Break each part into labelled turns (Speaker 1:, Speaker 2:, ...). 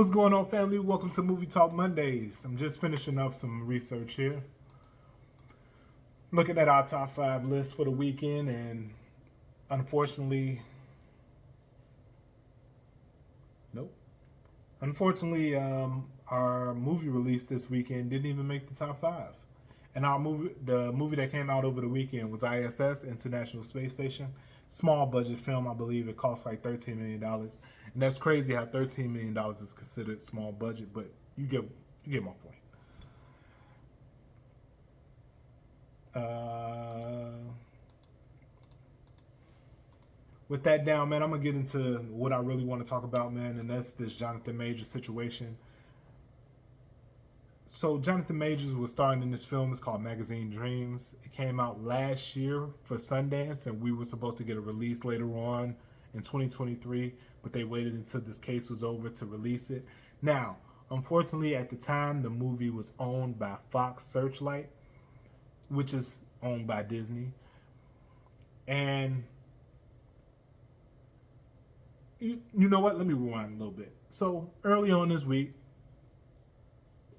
Speaker 1: What's going on, family? Welcome to Movie Talk Mondays. I'm just finishing up some research here. Looking at our top 5 list for the weekend, and unfortunately, nope. Unfortunately, our movie release this weekend didn't even make the top 5. And the movie that came out over the weekend was ISS, International Space Station. Small budget film, I believe it cost like $13 million, and that's crazy how $13 million is considered small budget. But you get my point. With that down, man, I'm gonna get into what I really want to talk about, man, and that's this Jonathan Majors situation. So Jonathan Majors was starring in this film. It's called Magazine Dreams. It came out last year for Sundance, and we were supposed to get a release later on in 2023, but they waited until this case was over to release it. Now, unfortunately, at the time, the movie was owned by Fox Searchlight, which is owned by Disney. And you know what? Let me rewind a little bit. So early on this week,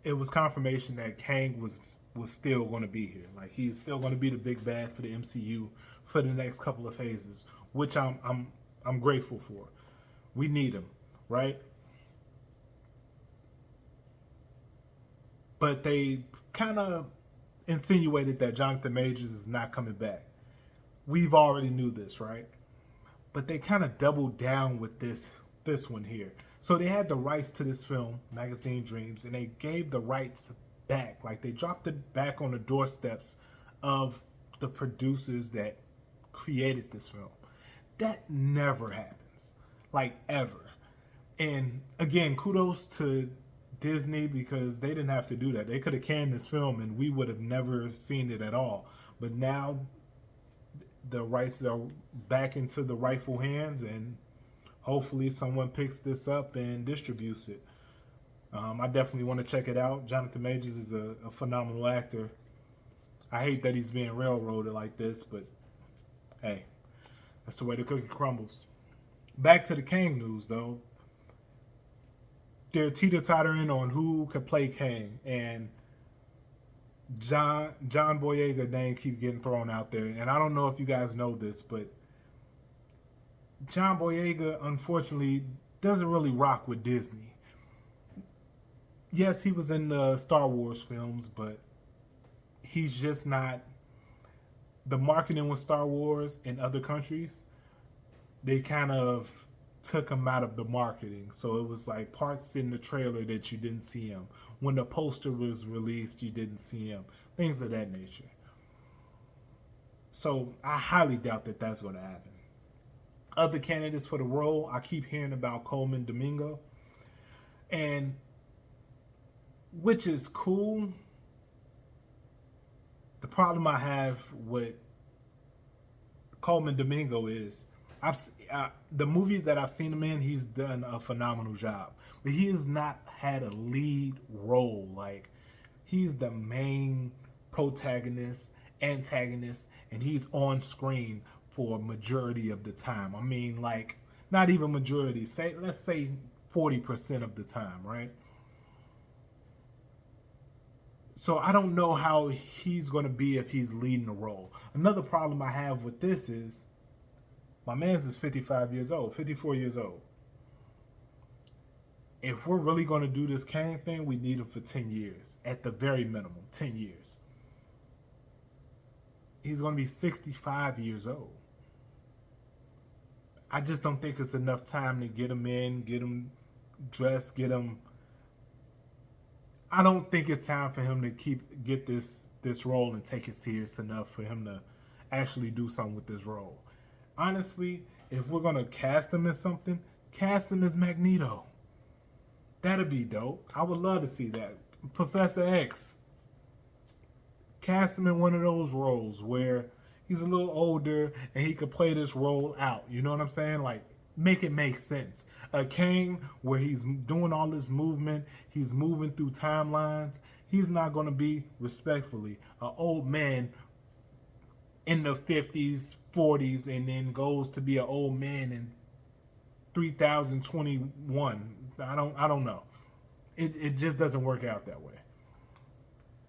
Speaker 1: it was confirmation that Kang was still going to be here. Like, he's still going to be the big bad for the MCU for the next couple of phases, which I'm grateful for. We need him, right? But they kind of insinuated that Jonathan Majors is not coming back. We've already knew this, right? But they kind of doubled down with this one here. So they had the rights to this film, Magazine Dreams, and they gave the rights back. Like, they dropped it back on the doorsteps of the producers that created this film. That never happens. Like, ever. And again, kudos to Disney, because they didn't have to do that. They could have canned this film and we would have never seen it at all. But now the rights are back into the rightful hands, and hopefully someone picks this up and distributes it. I definitely want to check it out. Jonathan Majors is a phenomenal actor. I hate that he's being railroaded like this, but hey, that's the way the cookie crumbles. Back to the Kang news, though. They're teeter-tottering on who could play Kang, and John Boyega name keep getting thrown out there. And I don't know if you guys know this, but John Boyega, unfortunately, doesn't really rock with Disney. Yes, he was in the Star Wars films, but he's just not. The marketing with Star Wars in other countries, they kind of took him out of the marketing. So it was like parts in the trailer that you didn't see him. When the poster was released, you didn't see him. Things of that nature. So I highly doubt that that's going to happen. Other candidates for the role, I keep hearing about Coleman Domingo, and which is cool. The problem I have with Coleman Domingo is the movies that I've seen him in, he's done a phenomenal job, but he has not had a lead role. Like, he's the main protagonist, antagonist, and he's on screen for a majority of the time. I mean, like, not even majority. Let's say 40% of the time, right? So I don't know how he's going to be if he's leading the role. Another problem I have with this is my man's is 55 years old, 54 years old. If we're really going to do this Kang thing, we need him for 10 years. At the very minimum, 10 years. He's going to be 65 years old. I just don't think it's enough time to get him in, get him dressed, get him. I don't think it's time for him to get this role and take it serious enough for him to actually do something with this role. Honestly, if we're gonna cast him as something, cast him as Magneto. That'd be dope. I would love to see that. Professor X. Cast him in one of those roles where he's a little older and he could play this role out. You know what I'm saying? Like, make it make sense. A Kang where he's doing all this movement, he's moving through timelines. He's not going to be, respectfully, an old man in the 50s, 40s, and then goes to be an old man in 3021. I don't know. It just doesn't work out that way.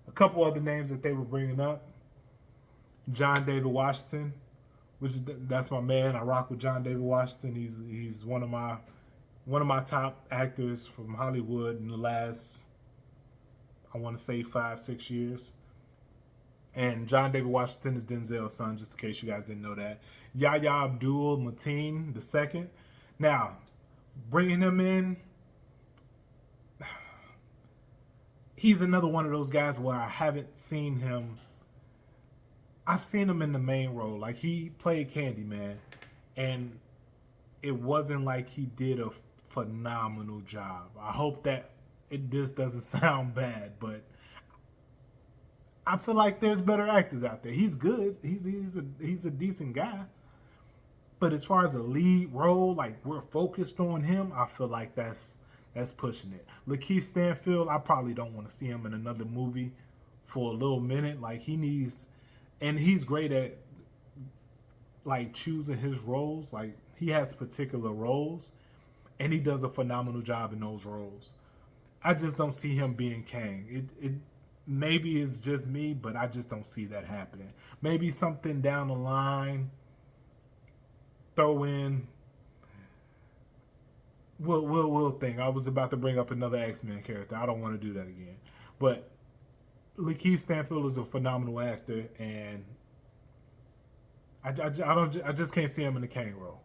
Speaker 1: A couple other names that they were bringing up: John David Washington, that's my man. I rock with John David Washington. He's one of my top actors from Hollywood in the last, I want to say, 5-6 years. And John David Washington is Denzel's son, just in case you guys didn't know that. Yahya Abdul Mateen II. Now, bringing him in, he's another one of those guys where I haven't seen him. I've seen him in the main role. Like, he played Candyman, and it wasn't like he did a phenomenal job. I hope that this doesn't sound bad, but I feel like there's better actors out there. He's good. He's a decent guy. But as far as a lead role, like we're focused on him, I feel like that's pushing it. Lakeith Stanfield, I probably don't want to see him in another movie for a little minute. Like and he's great at like choosing his roles. Like he has particular roles, and he does a phenomenal job in those roles. I just don't see him being Kang. It maybe it's just me, but I just don't see that happening. Maybe something down the line. Throw in. We'll think. I was about to bring up another X-Men character. I don't want to do that again. But Lakeith Stanfield is a phenomenal actor, and I just can't see him in the Kang role.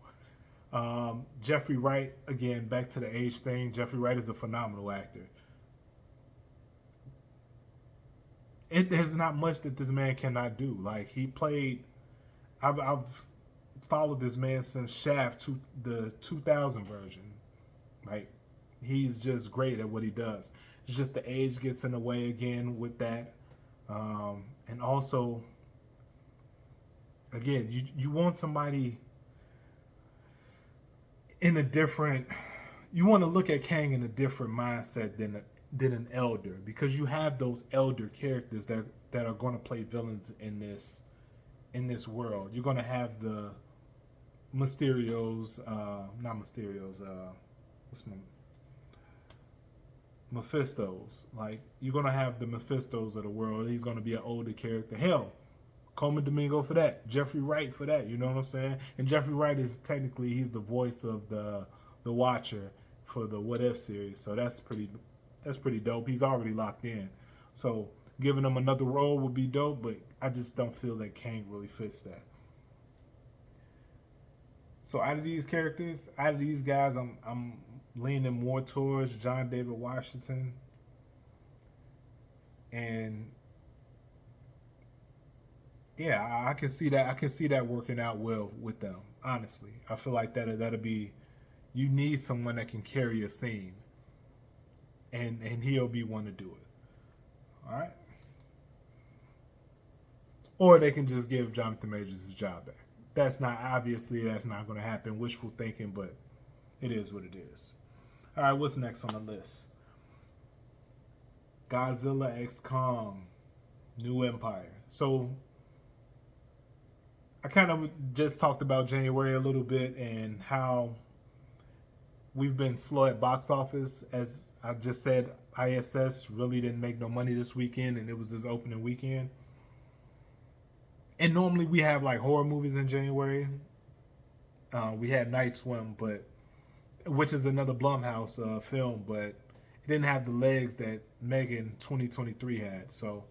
Speaker 1: Jeffrey Wright, again, back to the age thing. Jeffrey Wright is a phenomenal actor. There's not much that this man cannot do. Like he played, I've followed this man since Shaft, the 2000 version. Like he's just great at what he does. It's just the age gets in the way again with that, and also, again, you want somebody in a different. You want to look at Kang in a different mindset than an elder, because you have those elder characters that are going to play villains in this world. You're going to have the Mysterios, not Mysterios, Mephistos. Like you're going to have the Mephistos of the world. He's going to be an older character. Hell, Coleman Domingo for that, Jeffrey Wright for that. You know what I'm saying? And Jeffrey Wright is technically he's the voice of the Watcher for the What If series. So that's pretty dope. He's already locked in. So giving him another role would be dope, but I just don't feel that Kang really fits that. So out of these characters, out of these guys, I'm leaning more towards John David Washington. And yeah, I can see that. I can see that working out well with them. Honestly, I feel like that'll be. You need someone that can carry a scene, and he'll be one to do it. All right. Or they can just give Jonathan Majors his job back. That's not going to happen. Wishful thinking, but it is what it is. All right, what's next on the list? Godzilla x Kong, New Empire. So I kind of just talked about January a little bit and how we've been slow at box office. As I just said, ISS really didn't make no money this weekend, and it was this opening weekend. And normally we have like horror movies in January. We had Night Swim, which is another Blumhouse film, but it didn't have the legs that Megan 2023 had. So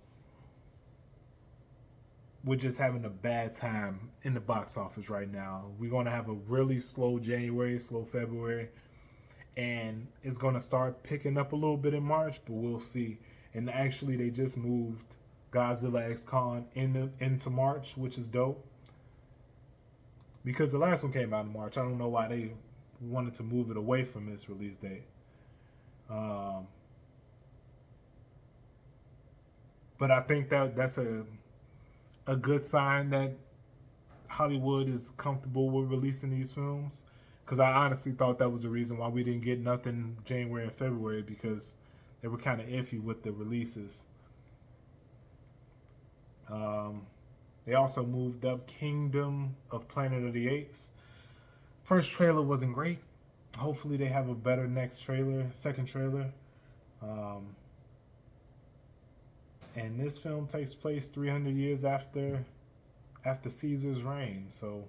Speaker 1: we're just having a bad time in the box office right now. We're going to have a really slow January, slow February, and it's going to start picking up a little bit in March, but we'll see. And actually, they just moved Godzilla x Kong into March, which is dope. Because the last one came out in March. I don't know why they wanted to move it away from its release date. But I think that's a good sign that Hollywood is comfortable with releasing these films. Because I honestly thought that was the reason why we didn't get nothing January and February, because they were kind of iffy with the releases. They also moved up Kingdom of Planet of the Apes. First trailer wasn't great. Hopefully they have a better next trailer, second trailer. And this film takes place 300 years after Caesar's reign. So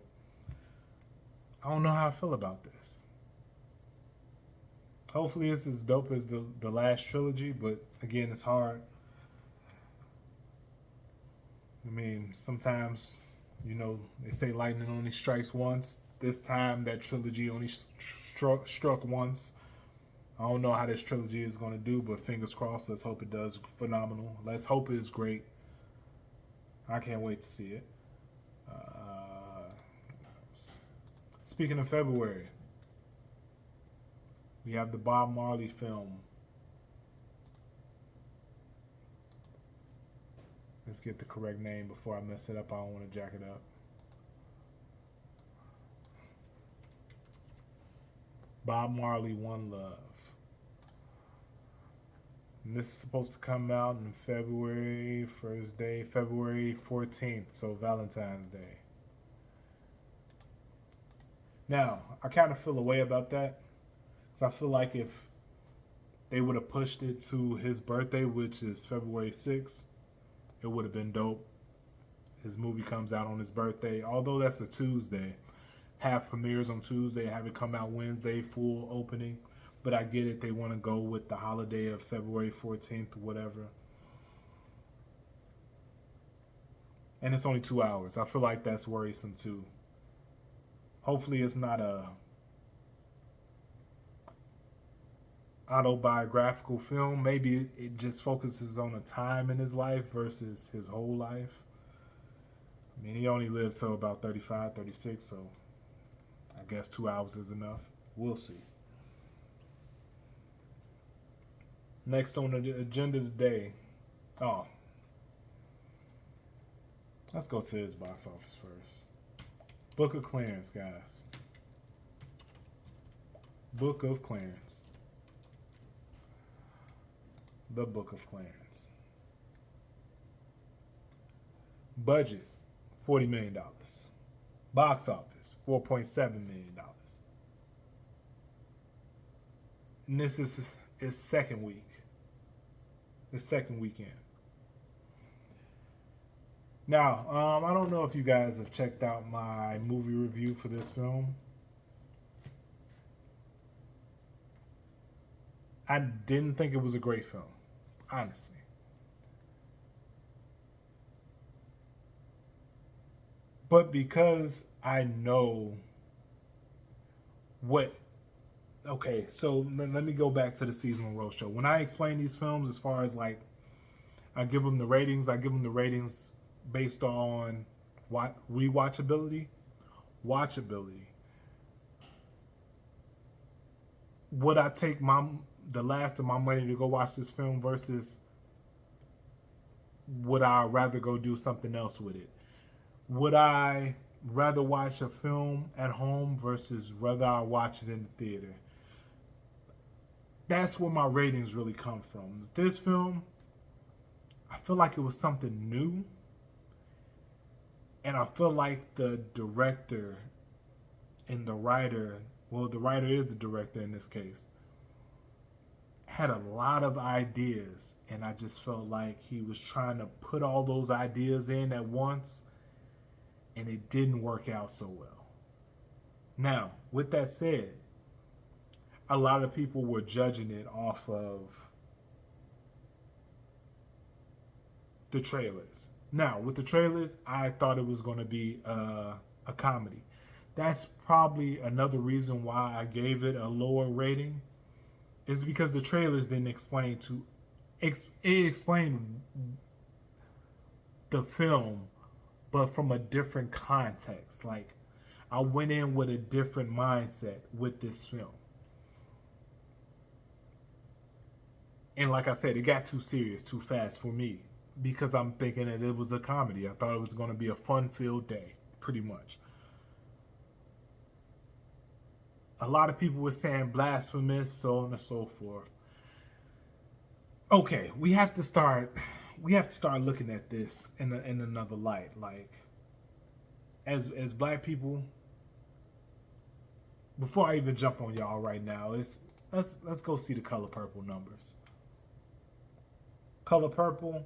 Speaker 1: I don't know how I feel about this. Hopefully it's as dope as the last trilogy, but again, it's hard. I mean, sometimes, they say lightning only strikes once. This time, that trilogy only struck once. I don't know how this trilogy is going to do, but fingers crossed. Let's hope it does phenomenal. Let's hope it's great. I can't wait to see it. Speaking of February, we have the Bob Marley film. Let's get the correct name before I mess it up. I don't want to jack it up. Bob Marley, One Love. And this is supposed to come out in February, first day, February 14th, so Valentine's Day. Now, I kind of feel a way about that. So I feel like if they would have pushed it to his birthday, which is February 6th, it would have been dope. His movie comes out on his birthday, although that's a Tuesday. Half premieres on Tuesday, have it come out Wednesday, full opening. But I get it, they want to go with the holiday of February 14th or whatever. And it's only 2 hours. I feel like that's worrisome too. Hopefully it's not a autobiographical film. Maybe it just focuses on a time in his life versus his whole life. I mean, he only lived till about 35, 36, so I guess 2 hours is enough. We'll see. Next on the agenda today. Oh. Let's go to his box office first. Book of Clarence, guys. Book of Clarence. The Book of Clarence. Budget, $40 million. Box office, $4.7 million. And this is its second week. The second weekend. Now, I don't know if you guys have checked out my movie review for this film. I didn't think it was a great film, honestly. But because I know what... Okay, so let me go back to the Seez Monroe show. When I explain these films, as far as like, I give them the ratings based on rewatchability, watchability. Would I take the last of my money to go watch this film versus would I rather go do something else with it? Would I rather watch a film at home versus rather I watch it in the theater? That's where my ratings really come from. This film, I feel like it was something new. And I feel like the director and the writer, well, the writer is the director in this case, had a lot of ideas. And I just felt like he was trying to put all those ideas in at once. And it didn't work out so well. Now, with that said, a lot of people were judging it off of the trailers. Now, with the trailers, I thought it was going to be a comedy. That's probably another reason why I gave it a lower rating, is because the trailers didn't explain it explained the film, but from a different context. Like, I went in with a different mindset with this film. And like I said, it got too serious too fast for me because I'm thinking that it was a comedy. I thought it was going to be a fun-filled day, pretty much. A lot of people were saying blasphemous, so on and so forth. Okay, we have to start looking at this in another light. Like, as black people, before I even jump on y'all right now, let's go see the Color Purple numbers. Color Purple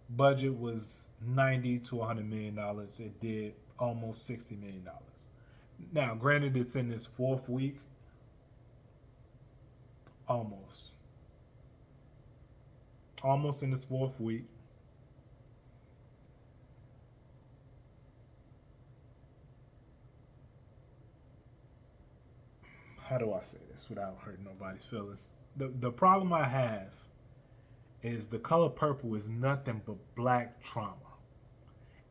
Speaker 1: budget was $90 to $100 million. It did almost $60 million. Now, granted, it's in this fourth week, almost in its fourth week. How do I say this without hurting nobody's feelings? The problem I have is the Color Purple is nothing but black trauma.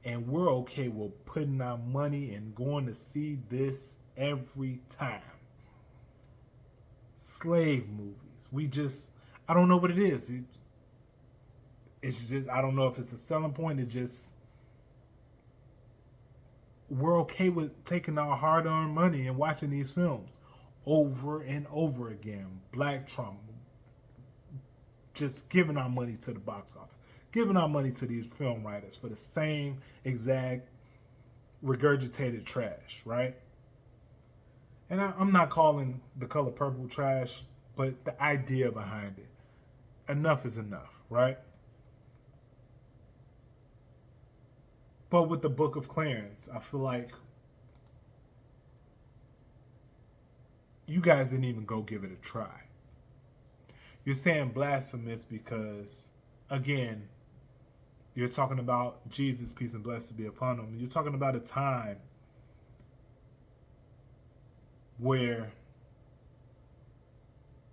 Speaker 1: And we're okay with putting our money and going to see this every time. Slave movies. I don't know what it is. It's just, I don't know if it's a selling point. It just, we're okay with taking our hard-earned money and watching these films over and over again. Black trauma. Just giving our money to the box office. Giving our money to these film writers for the same exact regurgitated trash, right? And I'm not calling the Color Purple trash, but the idea behind it. Enough is enough, right? But with the Book of Clarence, I feel like you guys didn't even go give it a try. You're saying blasphemous because, again, you're talking about Jesus, peace and blessings be upon him. You're talking about a time where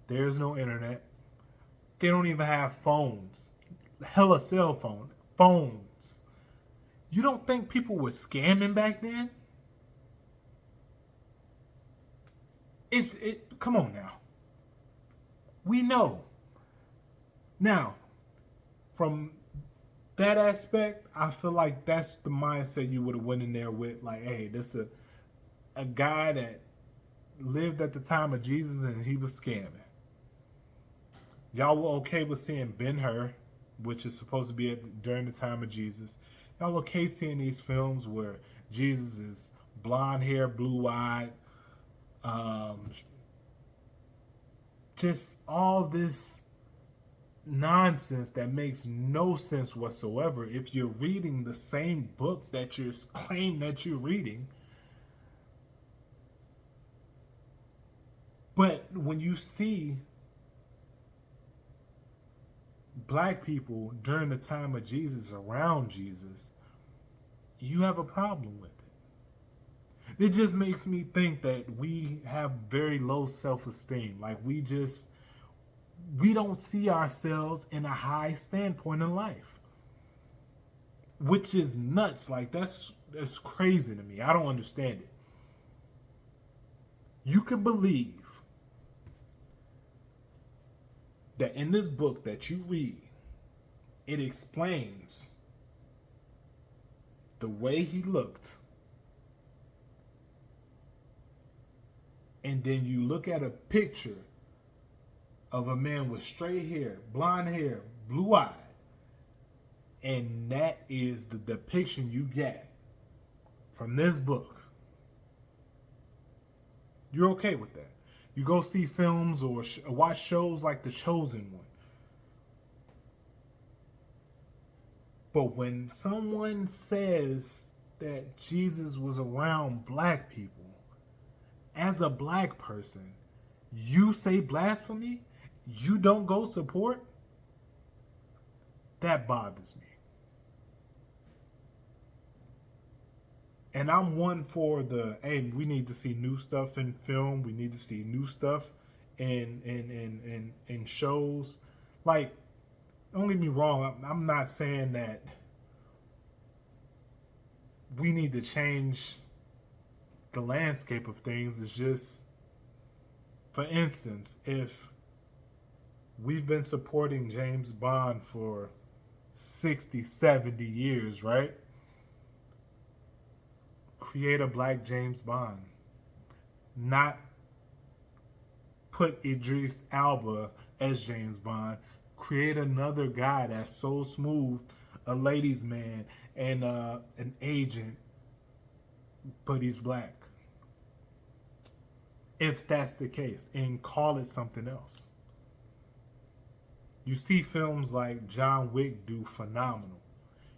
Speaker 1: there's no internet. They don't even have phones. Hella cell phones. You don't think people were scamming back then? Come on now. We know. Now, from that aspect, I feel like that's the mindset you would have went in there with. Like, hey, this is a guy that lived at the time of Jesus and he was scamming. Y'all were okay with seeing Ben-Hur, which is supposed to be during the time of Jesus. Y'all okay seeing these films where Jesus is blonde hair, blue-eyed, just all this nonsense that makes no sense whatsoever if you're reading the same book that you claim that you're reading. But when you see black people during the time of Jesus, around Jesus, you have a problem with it. It just makes me think that we have very low self-esteem. Like we don't see ourselves in a high standpoint in life, which is nuts. Like that's crazy to me. I don't understand it. You can believe that in this book that you read, it explains the way he looked, and then you look at a picture of a man with straight hair, blonde hair, blue-eyed, and that is the depiction you get from this book. You're okay with that. You go see films or watch shows like The Chosen One. But when someone says that Jesus was around black people, as a black person, you say blasphemy? You don't go support? That bothers me. And I'm one for hey, we need to see new stuff in film. We need to see new stuff in shows. Like, don't get me wrong, I'm not saying that we need to change the landscape of things. It's just, for instance, if we've been supporting James Bond for 60, 70 years, right? Create a black James Bond. Not put Idris Elba as James Bond. Create another guy that's so smooth, a ladies' man and an agent, but he's black. if that's the case, and call it something else. You see films like John Wick do phenomenal.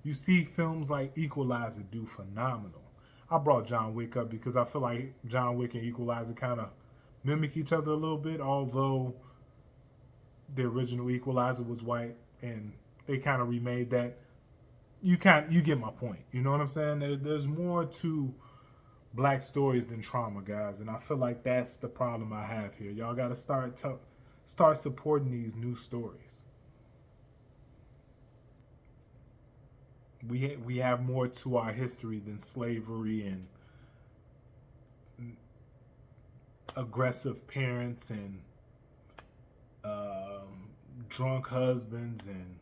Speaker 1: You see films like Equalizer do phenomenal. I brought John Wick up because I feel like John Wick and Equalizer kind of mimic each other a little bit, although the original Equalizer was white and they kind of remade that. You get my point. You know what I'm saying? There's more to black stories than trauma, guys, and I feel like that's the problem I have here. Y'all got to start supporting these new stories. We have more to our history than slavery and aggressive parents and drunk husbands and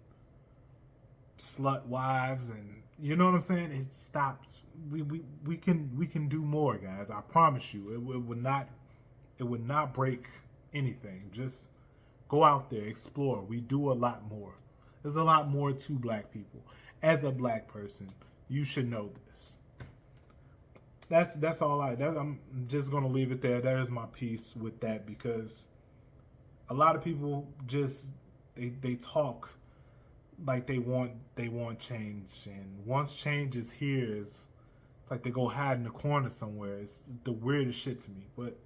Speaker 1: slut wives, and you know what I'm saying. It stops. We can do more, guys. I promise you. It would not break anything. Just go out there, explore. We do a lot more. There's a lot more to black people. As a black person, you should know this. That's all I'm just gonna leave it there. That is my piece with that, because a lot of people just they talk like they want change, and once change is here, it's like they go hide in the corner somewhere. It's the weirdest shit to me, but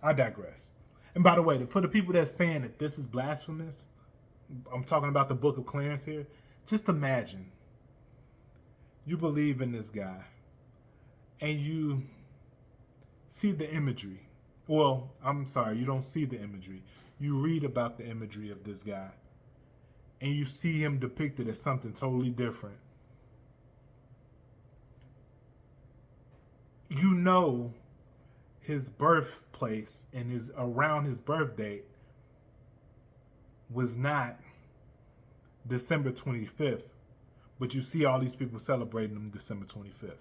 Speaker 1: I digress. And by the way, for the people that's saying that this is blasphemous, I'm talking about the Book of Clarence here. Just imagine you believe in this guy and you see the imagery. Well, I'm sorry, you don't see the imagery. You read about the imagery of this guy and you see him depicted as something totally different. You know his birthplace and his around his birth date was not December 25th, but you see all these people celebrating him December 25th.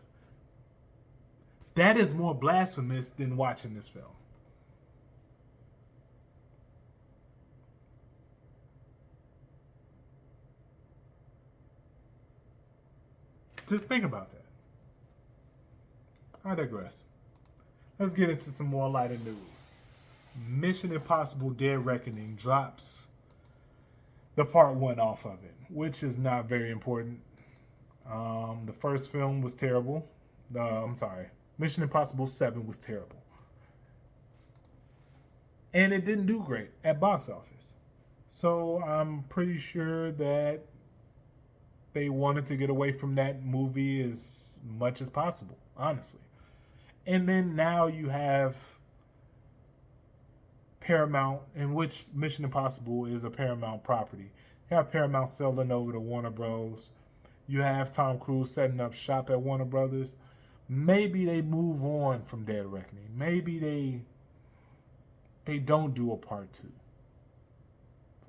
Speaker 1: That is more blasphemous than watching this film. Just think about that. I digress. Let's get into some more lighter news. Mission Impossible Dead Reckoning drops the part 1 off of it, which is not very important. The first film was terrible. I'm sorry. Mission Impossible 7 was terrible. And it didn't do great at box office. So I'm pretty sure that they wanted to get away from that movie as much as possible, honestly. And then now you have Paramount, in which Mission Impossible is a Paramount property. You have Paramount selling over to Warner Bros. You have Tom Cruise setting up shop at Warner Brothers. Maybe they move on from Dead Reckoning. Maybe they don't do a part 2.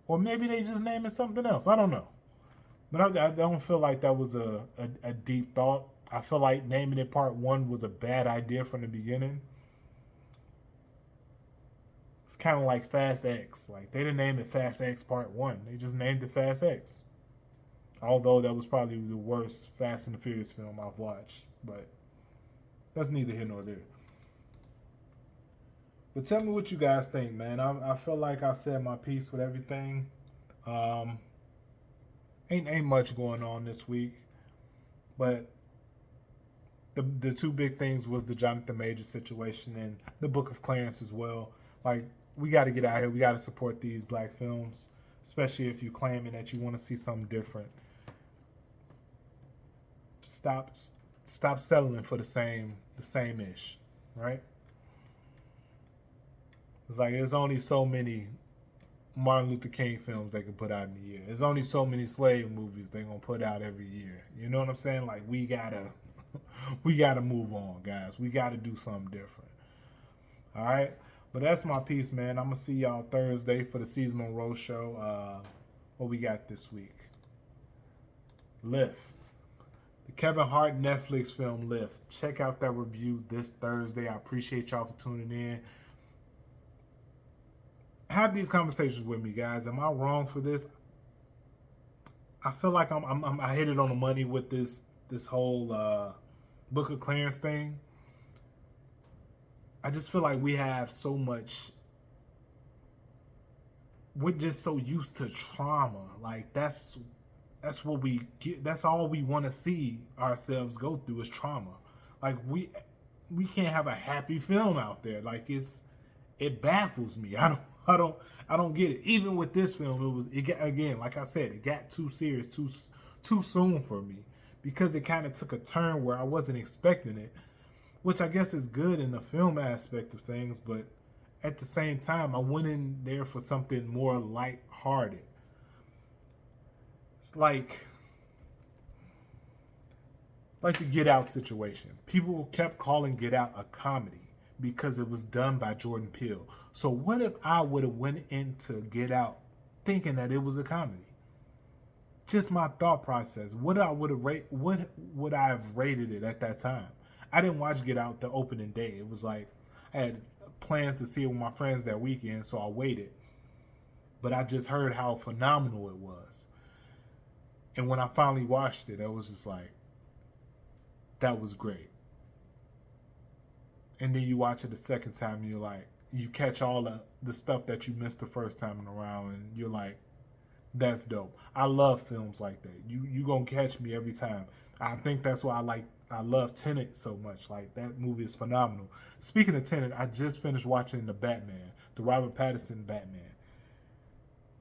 Speaker 1: Or maybe they just name it something else. I don't know. But I don't feel like that was a deep thought. I feel like naming it part 1 was a bad idea from the beginning. It's kind of like Fast X. Like, they didn't name it Fast X Part 1. They just named it Fast X. Although that was probably the worst Fast and the Furious film I've watched. But that's neither here nor there. But tell me what you guys think, man. I feel like I said my piece with everything. Ain't much going on this week. But the two big things was the Jonathan Majors situation and the Book of Clarence as well. Like, we got to get out here. We got to support these black films, especially if you're claiming that you want to see something different. Stop settling for the same ish, right? It's like there's only so many Martin Luther King films they can put out in a year. There's only so many slave movies they're gonna put out every year. You know what I'm saying? Like, we gotta move on, guys. We gotta do something different. All right. But that's my piece, man. I'm gonna see y'all Thursday for the Seez Monroe show. What we got this week? Lift. The Kevin Hart Netflix film Lift. Check out that review this Thursday. I appreciate y'all for tuning in. Have these conversations with me, guys. Am I wrong for this? I feel like I hit it on the money with this whole Book of Clarence thing. I just feel like we have so much. We're just so used to trauma. Like that's what we get. That's all we want to see ourselves go through is trauma. Like we can't have a happy film out there. Like it baffles me. I don't get it. Even with this film, again, like I said, it got too serious too soon for me because it kind of took a turn where I wasn't expecting it, which I guess is good in the film aspect of things, but at the same time, I went in there for something more light-hearted. It's like the Get Out situation. People kept calling Get Out a comedy because it was done by Jordan Peele. So what if I would have went into Get Out thinking that it was a comedy? Just my thought process. What would I have rated it at that time? I didn't watch Get Out the opening day. It was like I had plans to see it with my friends that weekend, so I waited. But I just heard how phenomenal it was. And when I finally watched it, I was just like, that was great. And then you watch it the second time, and you're like, you catch all the stuff that you missed the first time around, and you're like, that's dope. I love films like that. You gonna catch me every time. I think that's why I love Tenet so much. Like that movie is phenomenal. Speaking of Tenet, I just finished watching the Batman, the Robert Pattinson Batman.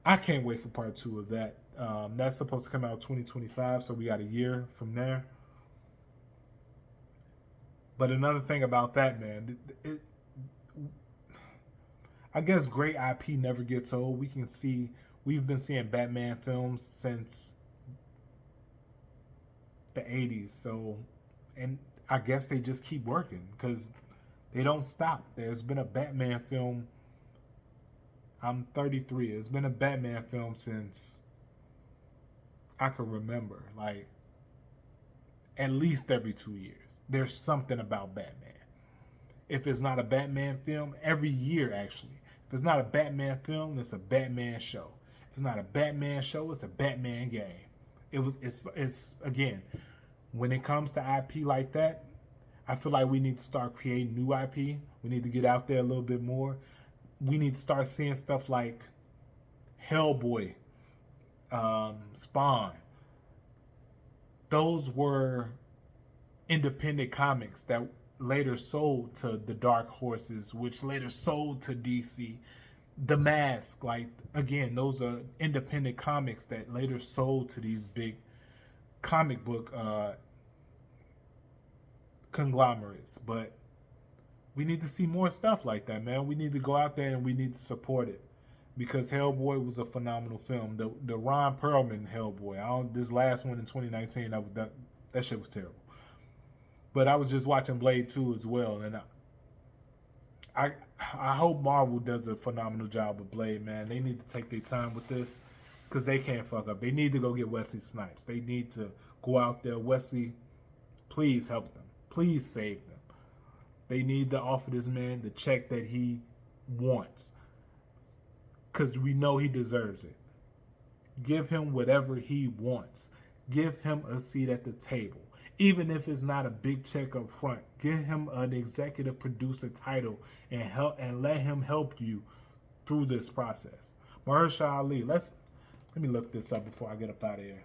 Speaker 1: I can't wait for part 2 of that. That's supposed to come out 2025, so we got a year from there. But another thing about that, man, I guess great IP never gets old. We've been seeing Batman films since the 80s, so, and I guess they just keep working because they don't stop. There's been a Batman film. I'm 33. There's been a Batman film since I can remember, like at least every 2 years. There's something about Batman. If it's not a Batman film, every year actually. If it's not a Batman film, it's a Batman show. If it's not a Batman show, it's a Batman game. It's again, when it comes to IP like that, I feel like we need to start creating new IP. We need to get out there a little bit more. We need to start seeing stuff like Hellboy, Spawn. Those were independent comics that later sold to the Dark Horses, which later sold to DC. The Mask, like again, those are independent comics that later sold to these big comic book conglomerates. But we need to see more stuff like that, man. We need to go out there and we need to support it because Hellboy was a phenomenal film. The Ron Perlman Hellboy, this last one in 2019, that shit was terrible. But I was just watching Blade 2 as well, and I hope Marvel does a phenomenal job with Blade, man. They need to take their time with this because they can't fuck up. They need to go get Wesley Snipes. They need to go out there. Wesley, please help them. Please save them. They need to offer this man the check that he wants because we know he deserves it. Give him whatever he wants. Give him a seat at the table. Even if it's not a big check up front, give him an executive producer title and let him help you through this process. Mahershala Ali, let me look this up before I get up out of here.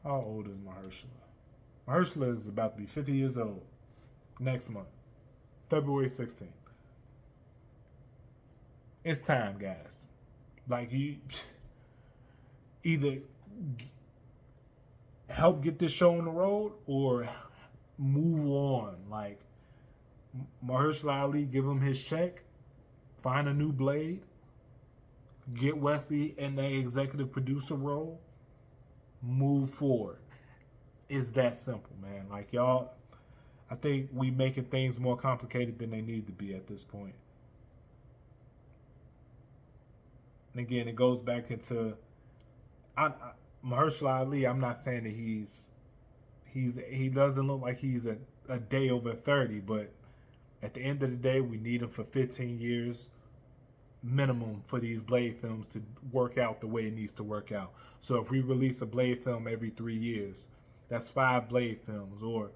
Speaker 1: How old is Mahershala? Mahershala is about to be 50 years old next month, February 16th. It's time, guys. Like, you either help get this show on the road or move on. Like, Mahershala Ali, give him his check, find a new Blade, get Wesley in the executive producer role, move forward. It's that simple, man. Like, y'all, I think we making things more complicated than they need to be at this point. And again, it goes back into Mahershala Ali. I'm not saying that he doesn't look like he's a day over 30, but at the end of the day, we need him for 15 years, minimum for these Blade films to work out the way it needs to work out. So if we release a Blade film every 3 years, that's 5 Blade films, or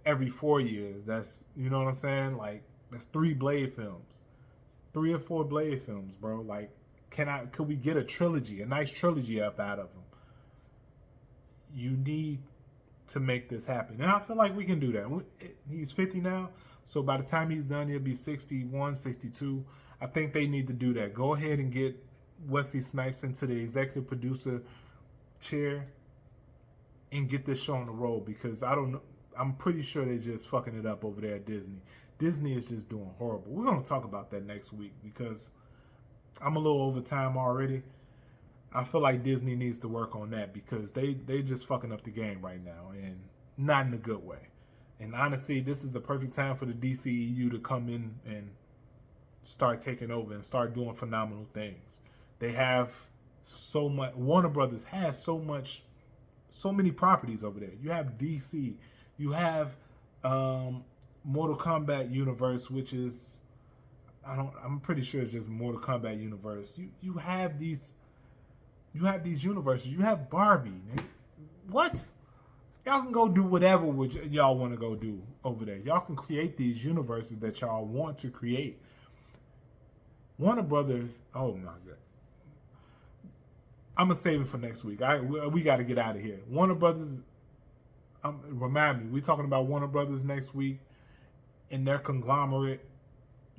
Speaker 1: every 4 years, that's, you know what I'm saying? Like, that's 3 Blade films, 3 or 4 Blade films, bro. Like, could we get a nice trilogy up out of them? You need to make this happen, and I feel like we can do that. He's 50 now, so by the time he's done, he'll be 61, 62. I think they need to do that. Go ahead and get Wesley Snipes into the executive producer chair and get this show on the road, because I don't know. I'm pretty sure they're just fucking it up over there at Disney. Disney is just doing horrible. We're going to talk about that next week, because I'm a little over time already. I feel like Disney needs to work on that, because they just fucking up the game right now, and not in a good way. And honestly, this is the perfect time for the DCEU to come in and start taking over and start doing phenomenal things. They have so much. Warner Brothers has so many properties over there. You have DC. You have Mortal Kombat Universe, which is, I'm pretty sure it's just Mortal Kombat Universe. You have these universes. You have Barbie. What? Y'all can go do whatever y'all want to go do over there. Y'all can create these universes that y'all want to create. Warner Brothers, oh my God. I'm going to save it for next week. We got to get out of here. Warner Brothers, remind me, we're talking about Warner Brothers next week and their conglomerate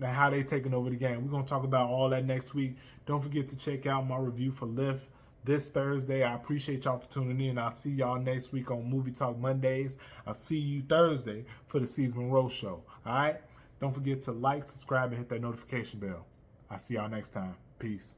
Speaker 1: and how they taking over the game. We're going to talk about all that next week. Don't forget to check out my review for Lift this Thursday. I appreciate y'all for tuning in. I'll see y'all next week on Movie Talk Mondays. I'll see you Thursday for the Seez Monroe Show. All right? Don't forget to like, subscribe, and hit that notification bell. I'll see y'all next time. Peace.